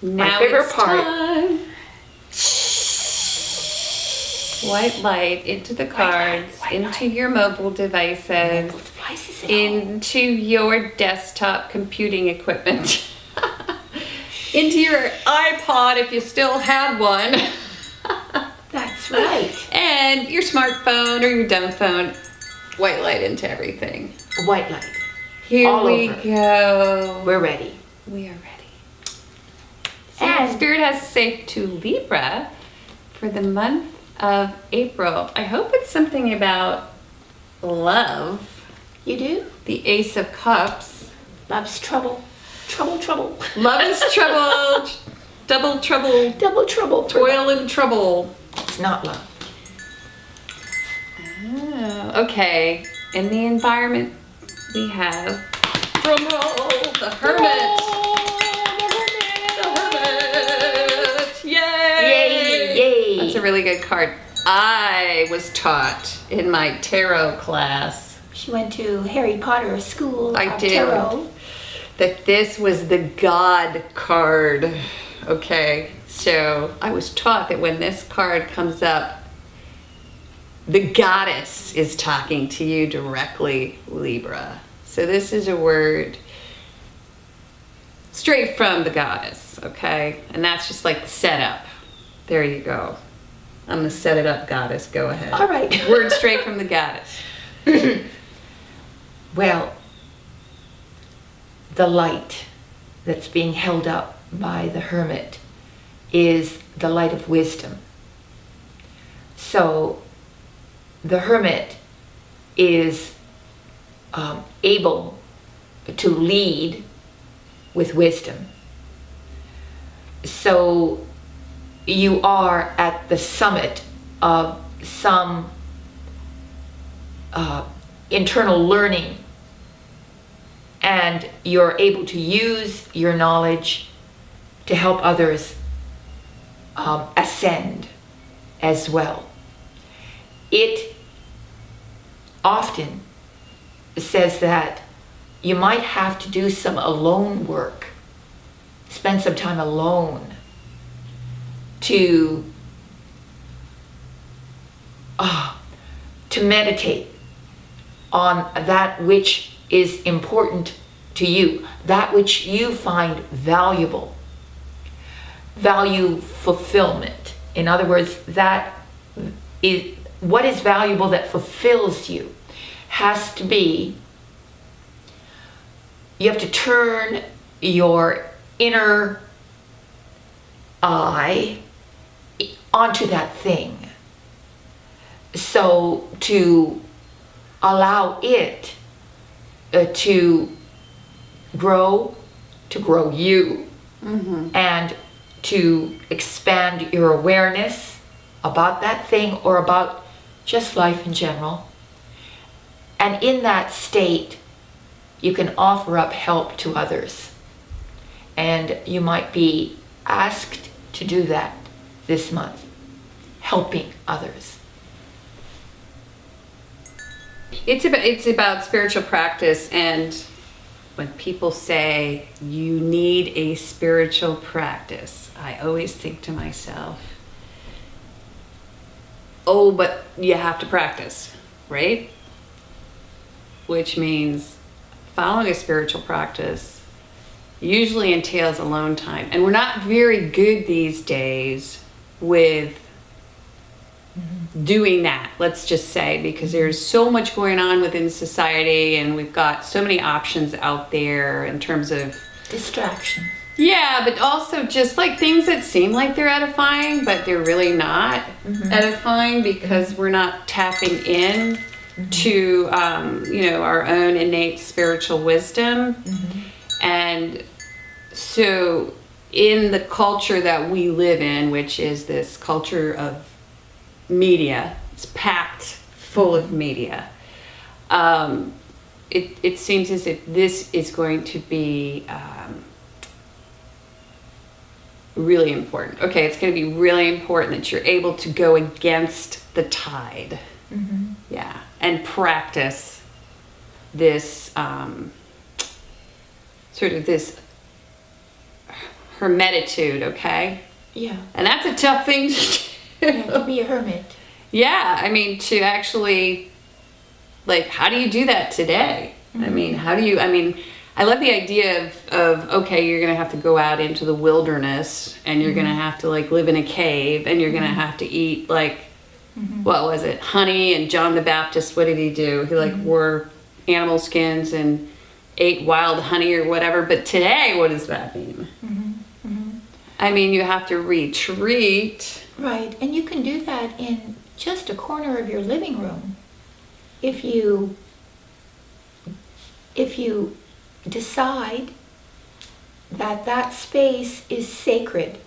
Now My favorite it's part. time. White light into the cards, into your mobile devices, into your desktop computing equipment, into your iPod if you still have one. That's right. And your smartphone or your dumb phone. White light into everything. White light. Here All we over. go. We're ready. We are ready. And Spirit has to say to Libra for the month of April. I hope it's something about love. You do? The Ace of Cups. Love's trouble. Trouble, trouble. Love is trouble. Double trouble. Double trouble. Toil and trouble. It's not love. Oh, okay. In the environment we have, drum roll, the Hermit. Yay! Yay! That's a really good card. I was taught in my tarot class. She went to Harry Potter School I of did. Tarot. That this was the God card. Okay, so I was taught that when this card comes up, the goddess is talking to you directly, Libra. So this is a word straight from the goddess, okay? And that's just like the setup. There you go. I'm gonna set it up, goddess. Go ahead. All right. Word straight from the goddess. Well, the light that's being held up by the Hermit is the light of wisdom. So the Hermit is able to lead with wisdom. So you are at the summit of some internal learning, and you're able to use your knowledge to help others ascend as well. It often says that you might have to do some alone work, spend some time alone to meditate on that which is important to you, that which you find valuable, value fulfillment. In other words, that is what is valuable that fulfills you has to be, you have to turn your inner eye onto that thing. So to allow it to grow you, and to expand your awareness about that thing or about just life in general. And in that state, you can offer up help to others. And you might be asked to do that this month, helping others. It's about spiritual practice, and when people say you need a spiritual practice, I always think to myself, oh, but you have to practice, right? Which means following a spiritual practice usually entails alone time. And we're not very good these days with doing that, let's just say, because there's so much going on within society, and we've got so many options out there in terms of Distraction. yeah, but also just like things that seem like they're edifying, but they're really not edifying, because we're not tapping in to our own innate spiritual wisdom. And so in the culture that we live in, which is this culture of media, it's packed full of media, it seems as if this is going to be really important. Okay, it's going to be really important that you're able to go against the tide. Yeah, and practice this sort of this hermititude, okay? Yeah. And that's a tough thing to do. To be a hermit. Yeah, I mean, to actually, like, how do you do that today? I mean, I love the idea of okay, you're going to have to go out into the wilderness and you're going to have to, like, live in a cave and you're going to have to eat, like, what was it? Honey. And John the Baptist, what did he do? He, like, wore animal skins and ate wild honey or whatever. But today, what does that mean? I mean, you have to retreat. Right, and you can do that in just a corner of your living room. If you decide that that space is sacred.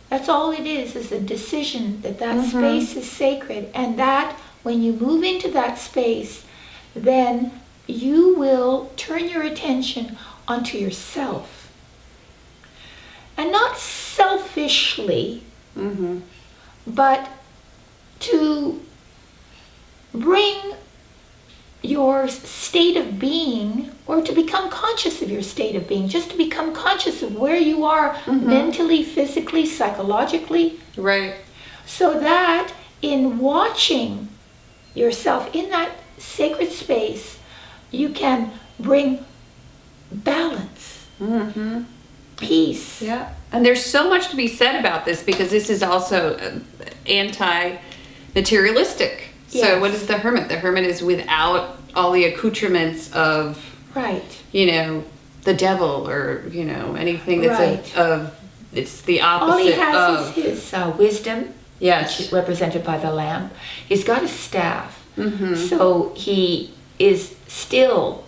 That's all it is a decision that that space is sacred, and that when you move into that space, then you will turn your attention onto yourself. And not selfishly, but to bring your state of being, or to become conscious of your state of being, just to become conscious of where you are mentally, physically, psychologically. Right. So that in watching yourself in that sacred space, you can bring balance, peace. Yeah. And there's so much to be said about this, because this is also anti-materialistic. So Yes. what is the hermit? The hermit is without all the accoutrements of, Right. The devil, or, anything that's Right. it's the All he opposite has of. is his wisdom, Yes. which is represented by the lamp. He's got a staff, so he is still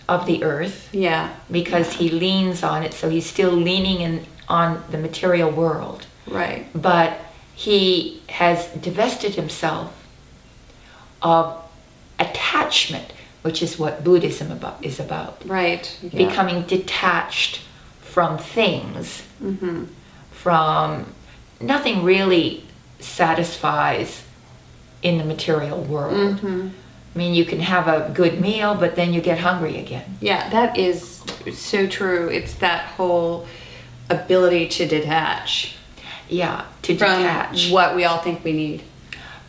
of the earth, Yeah. because he leans on it, so he's still leaning on the material world. Right. But he has divested himself of attachment, which is what Buddhism is about. Right. Yeah. Becoming detached from things, from nothing really satisfies in the material world. I mean, you can have a good meal, but then you get hungry again. Yeah, that is so true. It's that whole ability to detach Yeah, to from detach. what we all think we need.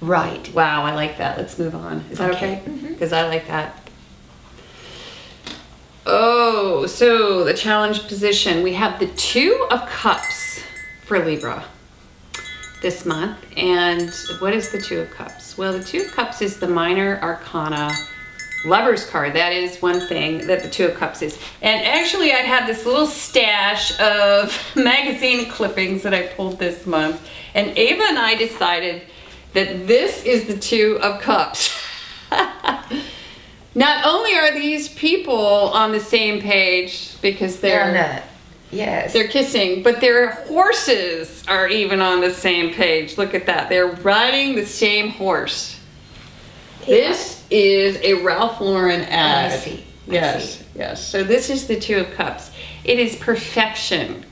Right. Wow, I like that. Let's move on. Is that okay? Okay. Because I like that. Oh, so the challenge position. We have the Two of Cups for Libra this month. And what is the Two of Cups? Well, the Two of Cups is the minor arcana Lover's card. That is one thing that the Two of Cups is. And actually, I had this little stash of magazine clippings that I pulled this month. And Ava and I decided that this is the Two of Cups. Not only are these people on the same page because they're kissing, but their horses are even on the same page. Look at that. They're riding the same horse. This is a Ralph Lauren ad. I see. Yes. So this is the Two of Cups. It is perfection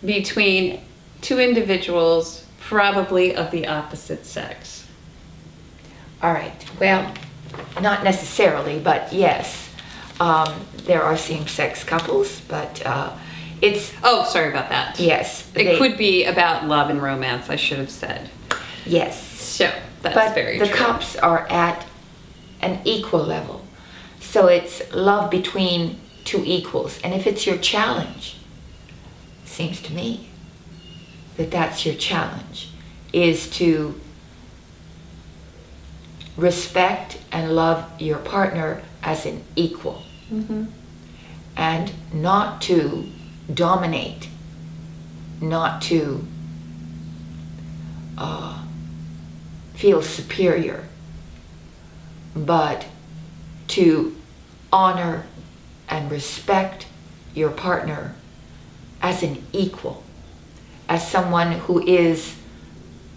between two individuals, probably of the opposite sex. All right. Well, not necessarily, but yes. There are same-sex couples, but it's... Oh, sorry about that. Yes. It could be about love and romance, I should have said. Yes. So, that's but very the true. cups are at an equal level. So it's love between two equals. And if it's your challenge, seems to me that that's your challenge, is to respect and love your partner as an equal, and not to dominate, not to feel superior, but to honor and respect your partner as an equal, as someone who is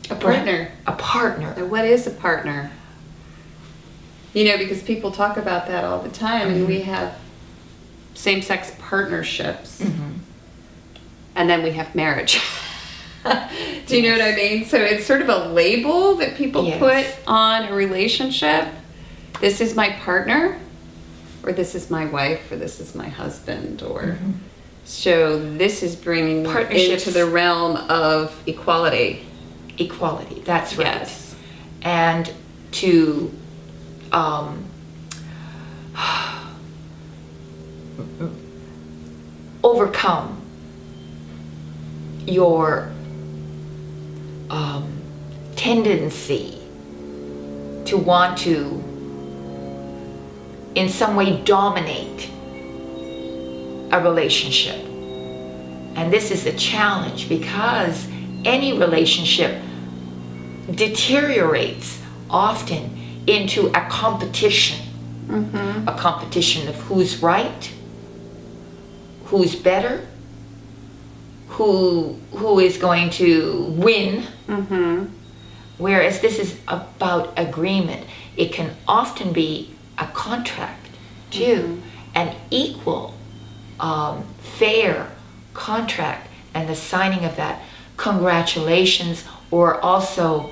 A partner. a partner. And what is a partner? Because people talk about that all the time, and we have same-sex partnerships, and then we have marriage. Do you know what I mean? So it's sort of a label that people put on a relationship. This is my partner, or this is my wife, or this is my husband, or So this is bringing Partnerships. into the realm of equality. Equality, that's right. Yes. And to overcome your tendency to want to in some way dominate a relationship. And this is a challenge because any relationship deteriorates often into a competition. A competition of who's right, who's better, who is going to win. Whereas this is about agreement. It can often be a contract too, an equal, fair contract, and the signing of that. Congratulations, or also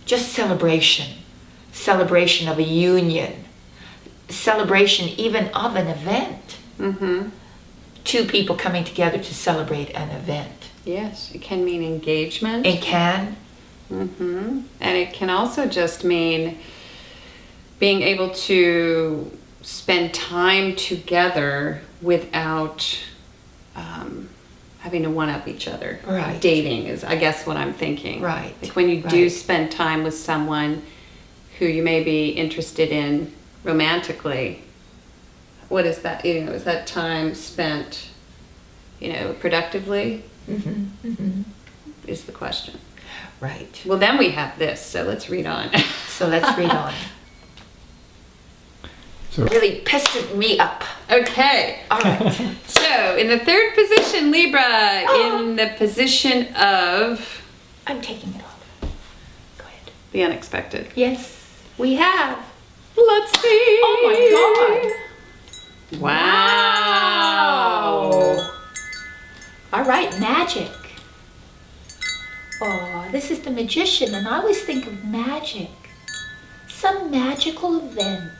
just celebration of a union, celebration even of an event. Two people coming together to celebrate an event. Yes, it can mean engagement. It can. And it can also just mean being able to spend time together without having to one-up each other. Right. Dating is, I guess, what I'm thinking. Right. Like when you do Right. spend time with someone who you may be interested in romantically, what is that? Is that time spent, productively? Is the question. Right. Well, then we have this, so let's read on. So let's read on. So, Really pestered me up. Okay. All right. So, in the third position, Libra, in the position of I'm taking it off. Go ahead. the unexpected. Yes, we have. Let's see. Oh my God. Wow. All right, magic. Oh, this is the magician, and I always think of magic. Some magical event.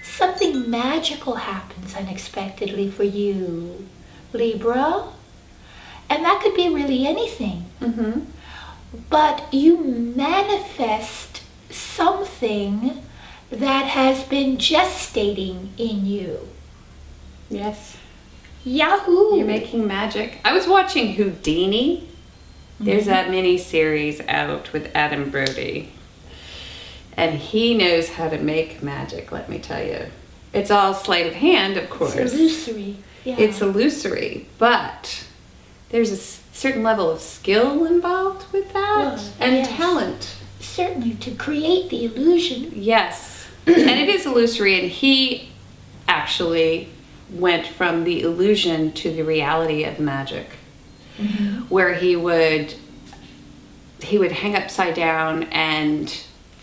Something magical happens unexpectedly for you, Libra. And that could be really anything. But you manifest something that has been gestating in you. Yes. Yahoo! You're making magic. I was watching Houdini. There's that mini series out with Adam Brody. And he knows how to make magic, let me tell you. It's all sleight of hand, of course. It's illusory. Yeah. It's illusory, but there's a certain level of skill involved with that Well, and yes. talent. Certainly to create the illusion. Yes. And it is illusory, and he actually went from the illusion to the reality of magic, where he would hang upside down and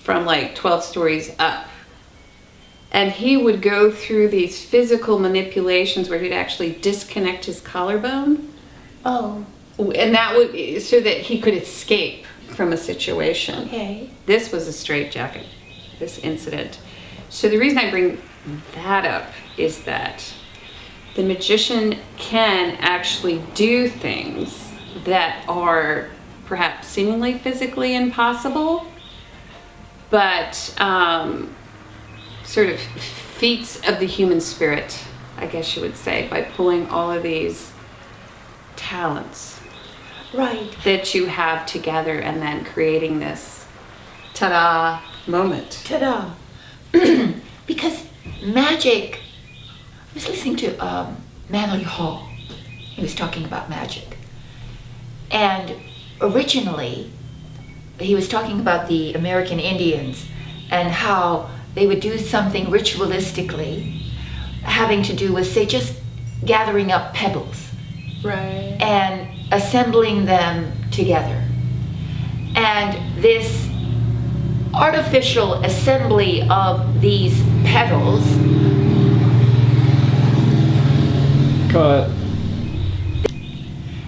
from like 12 stories up. And he would go through these physical manipulations where he'd actually disconnect his collarbone. Oh, And that would, so that he could escape from a situation. okay. This was a straitjacket, this incident. So the reason I bring that up is that the magician can actually do things that are perhaps seemingly physically impossible, but sort of feats of the human spirit, I guess you would say, by pulling all of these talents Right. that you have together and then creating this ta-da moment. Ta-da. Because magic, I was listening to Manly Hall. He was talking about magic. And originally, he was talking about the American Indians and how they would do something ritualistically having to do with, say, just gathering up pebbles Right. and assembling them together. And this artificial assembly of these petals cut.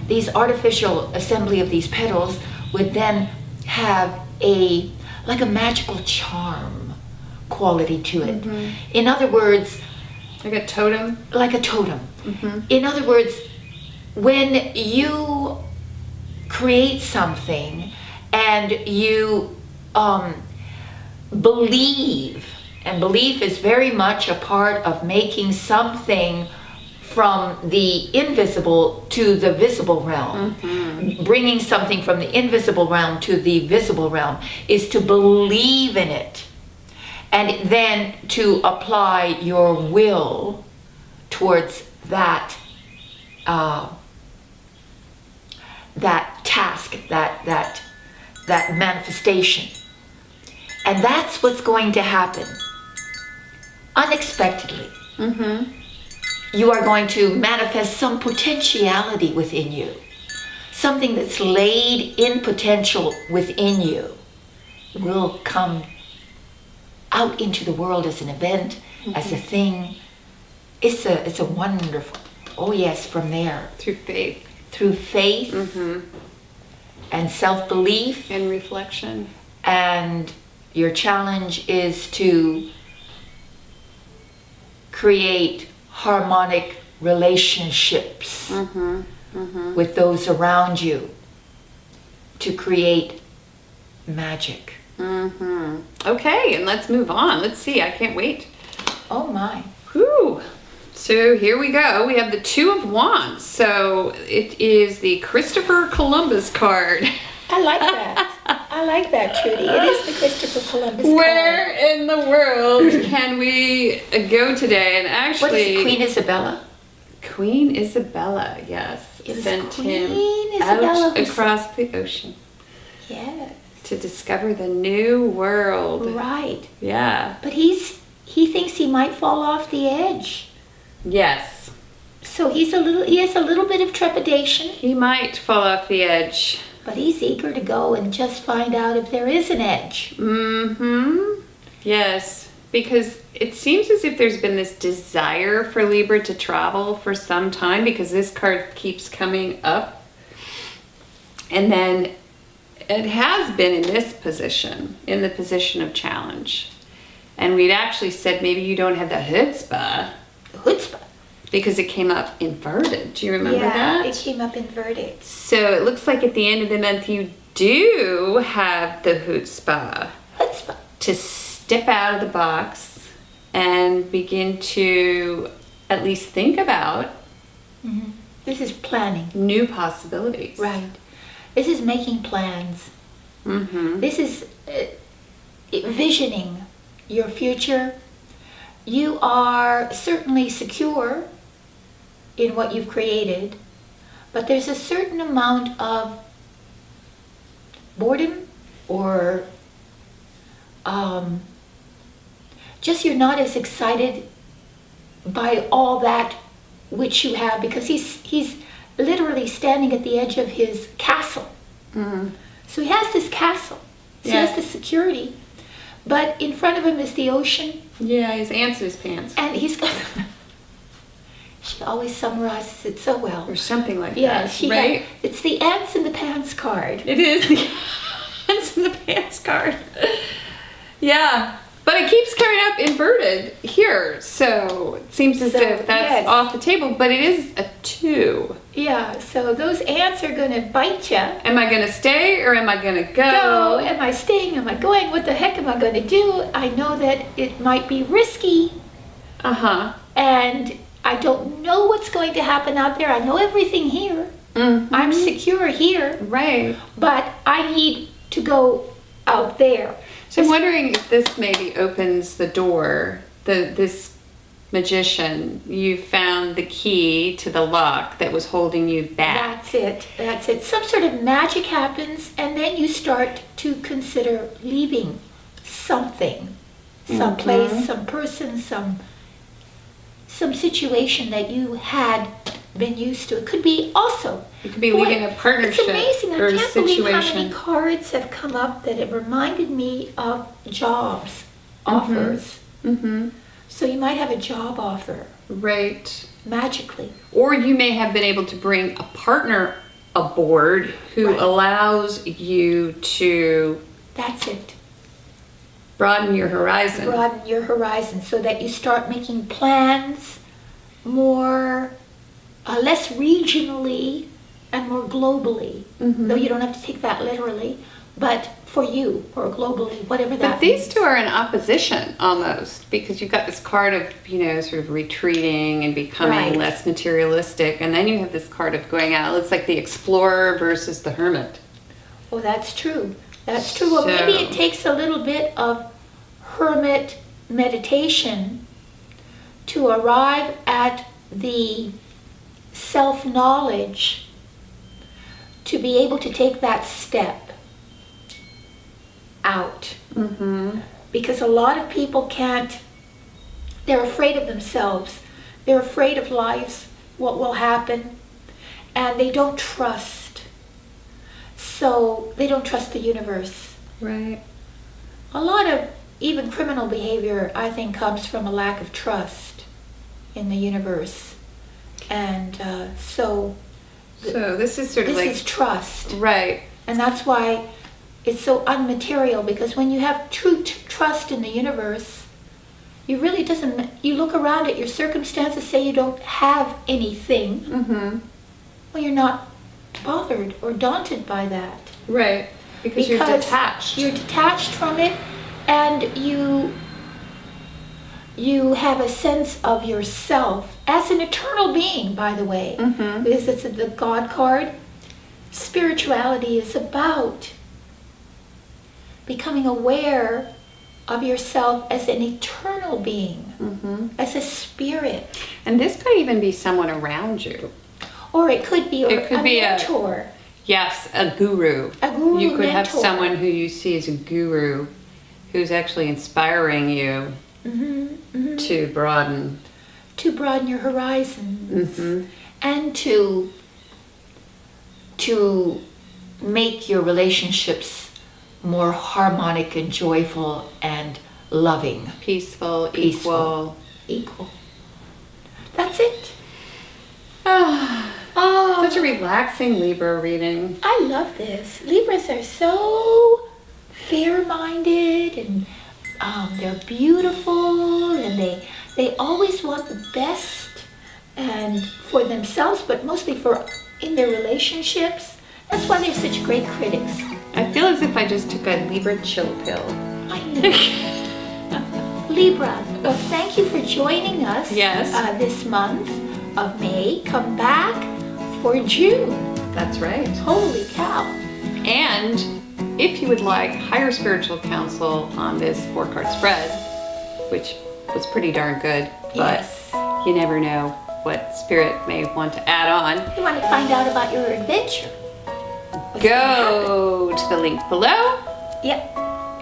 these artificial assembly of these petals would then have a magical charm quality to it. In other words, Like a totem. like a totem. In other words, when you create something and you believe, and belief is very much a part of making something from the invisible to the visible realm. Bringing something from the invisible realm to the visible realm is to believe in it, and then to apply your will towards that that task, that manifestation. And that's what's going to happen unexpectedly. You are going to manifest some potentiality within you. Something that's laid in potential within you will come out into the world as an event, as a thing. It's a wonderful, oh yes, from there. Through faith. Through faith and self-belief. And reflection. And your challenge is to create harmonic relationships with those around you to create magic. Okay, and let's move on. Let's see, I can't wait. Oh my. Whew. So here we go. We have the Two of Wands. So it is the Christopher Columbus card. I like that. I like that, Trudy. It is the Christopher Columbus card. Where in the world can we go today? And actually, what is it, Queen Isabella? Queen Isabella, yes. It was sent Queen him Isabella out across the ocean Yes. to discover the new world. Right. Yeah. But he thinks he might fall off the edge. Yes. So he has a little bit of trepidation. He might fall off the edge. But he's eager to go and just find out if there is an edge. Yes. Because it seems as if there's been this desire for Libra to travel for some time, because this card keeps coming up. And then it has been in this position, in the position of challenge. And we'd actually said maybe you don't have the chutzpah. Chutzpah. Because it came up inverted. Do you remember that? Yeah, it came up inverted. So it looks like at the end of the month you do have the chutzpah. Chutzpah. To step out of the box and begin to at least think about This is planning. new possibilities. Right. This is making plans. This is visioning your future. You are certainly secure in what you've created, but there's a certain amount of boredom or just you're not as excited by all that which you have, because he's literally standing at the edge of his castle. So he has this castle. So he has the security, but in front of him is the ocean. Yeah, his ants in his pants. And he's got... She always summarizes it so well. Or something like Yeah, that, right? It's the ants in the pants card. It is the ants in the pants card. Yeah, but it keeps coming up inverted here, so it seems as if that's off the table, but it is a 2. Yeah, so those ants are going to bite you. Am I going to stay or am I going to go? Am I staying? Am I going? What the heck am I going to do? I know that it might be risky. And I don't know what's going to happen out there. I know everything here. I'm secure here. Right. But I need to go out there. So I'm wondering if this maybe opens the door, this magician, you found the key to the lock that was holding you back. That's it. Some sort of magic happens, and then you start to consider leaving something, some place, some person, some situation that you had been used to. It could be also. It could be leaving a partnership. It's amazing. Or I can't believe how situation. many cards have come up that have reminded me of jobs, offers. So you might have a job offer. Right. Magically. Or you may have been able to bring a partner aboard who allows you to... That's it. Broaden your horizon. Broaden your horizon so that you start making plans more less regionally and more globally. Though you don't have to take that literally, but for you, or globally, whatever that But these means. two are in opposition almost, because you've got this card of, sort of retreating and becoming Right. less materialistic, and then you have this card of going out. It's like the explorer versus the hermit. Oh, that's true. That's true. Well, maybe it So- takes a little bit of hermit meditation to arrive at the self-knowledge to be able to take that step out. Because a lot of people can't, they're afraid of themselves. They're afraid of life, what will happen, and they don't trust. So they don't trust the universe. Right. A lot of even criminal behavior, I think, comes from a lack of trust in the universe. And so So this is sort of this like, is trust. right. And that's why it's so unmaterial, because when you have true trust in the universe, you really doesn't, you look around at your circumstances, say you don't have anything, well, you're not bothered or daunted by that. Right. Because you're detached. You're detached from it, and you have a sense of yourself as an eternal being, by the way, because it's the God card. Spirituality is about becoming aware of yourself as an eternal being, as a spirit. And this could even be someone around you. Or it could be It could a be a- mentor. Yes, a guru. A guru, You could have mentor. someone who you see as a guru who's actually inspiring you to broaden. To broaden your horizons. Mm-hmm. And to make your relationships more harmonic and joyful and loving. Peaceful, Peaceful. Equal. That's it. Ah, Oh, such a relaxing Libra reading. I love this. Libras are so fair-minded, and they're beautiful, and they always want the best, and for themselves, but mostly for in their relationships. That's why they're such great critics. I feel as if I just took a Libra chill pill. I know. Libra, well, thank you for joining us. Yes. This month of May. Come back for June. That's right. Holy cow. And if you would like higher spiritual counsel on this 4-card spread, which was pretty darn good, but Yes. you never know what spirit may want to add on, You want to find out about your adventure? What's gonna go to the link below happen? Yep.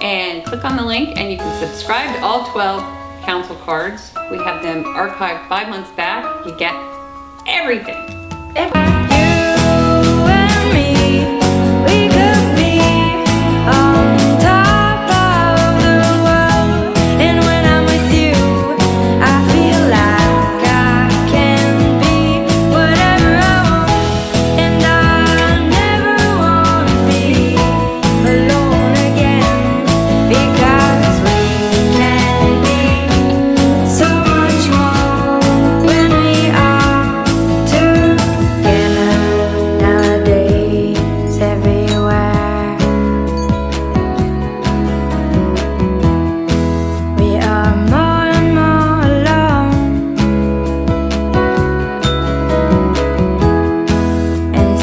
and click on the link, and you can subscribe to all 12 council cards. We have them archived 5 months back. You get everything. Every-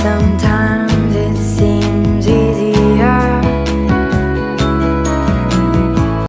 Sometimes